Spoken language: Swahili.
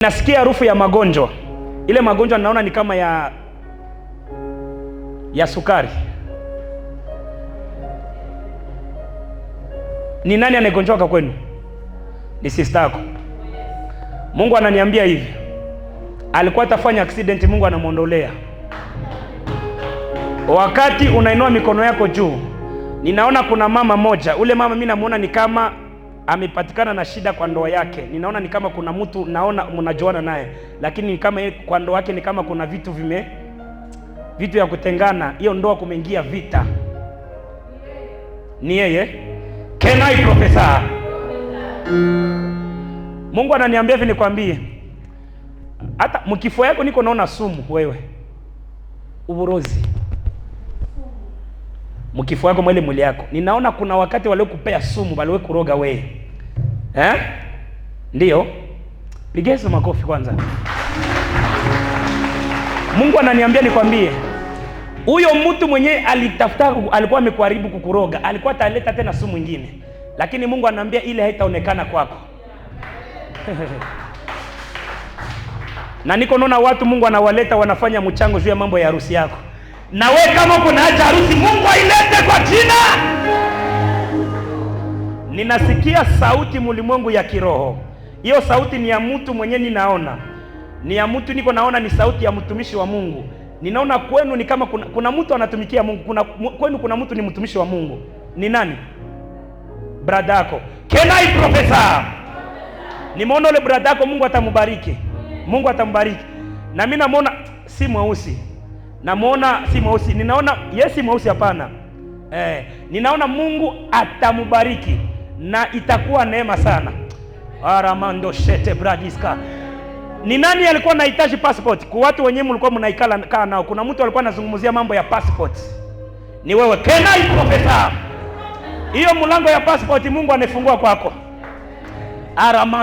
Nasikia harufu ya magonjwa. Ile magonjwa naona ni kama ya sukari. Ni nani anayegonjoka kwenu? Ni sister yako. Mungu ananiambia hivi, alikuwa atafanya accident, Mungu anamuondolea. Wakati unainua mikono yako juu, ninaona kuna mama moja. Ule mama mimi namuona ni kama amepatikana na shida kwa ndoa yake. Ninaona ni kama kuna mtu naona mnajuana naye, lakini kama kwa ndoa yake ni kama kuna vitu ya kutengana. Hiyo ndoa kumeingia vita. Ni yeye. Can I prophesy? Mungu ananiambia hivi nikwambie, hata mkifua yako niko naona sumu wewe. Uburozi. Mkifua yako mwele mwili yako. Ninaona kuna wakati wale kupea sumu, wale kuroga wewe. Ndio. Pigezo makofi kwanza. Mungu ananiambia nikwambie, huyo mtu mwenye alitafuta, alikuwa amekuharibu kukuroga, alikuwa ataleta tena sumu nyingine. Lakini Mungu ananiambia ile haitaonekana kwako. Na niko naona watu Mungu anawaleta wanafanya mchango juu ya mambo ya harusi yako. Na we kama kuna haja harusi, Mungu ailete kwa jina. Ninasikia sauti mulimwengu ya kiroho. Hiyo sauti ni ya mtu mwenye ninaona. Ni ya mtu niko naona, ni sauti ya mtumishi wa Mungu. Ninaona kwenu ni kama kuna mtu anatumikia Mungu. Kwenu kuna mtu ni mtumishi wa Mungu. Ni nani? Brada yako. Can I prophesy? Nimeona yule brada yako Mungu atamubariki. Mungu atamubariki. Na mimi namuona si mweusi. Namuona si mweusi. Ninaona yesi mweusi hapana. Ninaona Mungu atamubariki na itakuwa neema sana. Aramando shete bradiska. Ni nani alikuwa anahitaji passport? Kwa watu wenyewe mlikuwa mnaikala kaa nao. Kuna mtu alikuwa anazungumzia mambo ya passport. Ni wewe. Can I prophesy? Hiyo mlango ya passport Mungu anafungua kwako. Aramando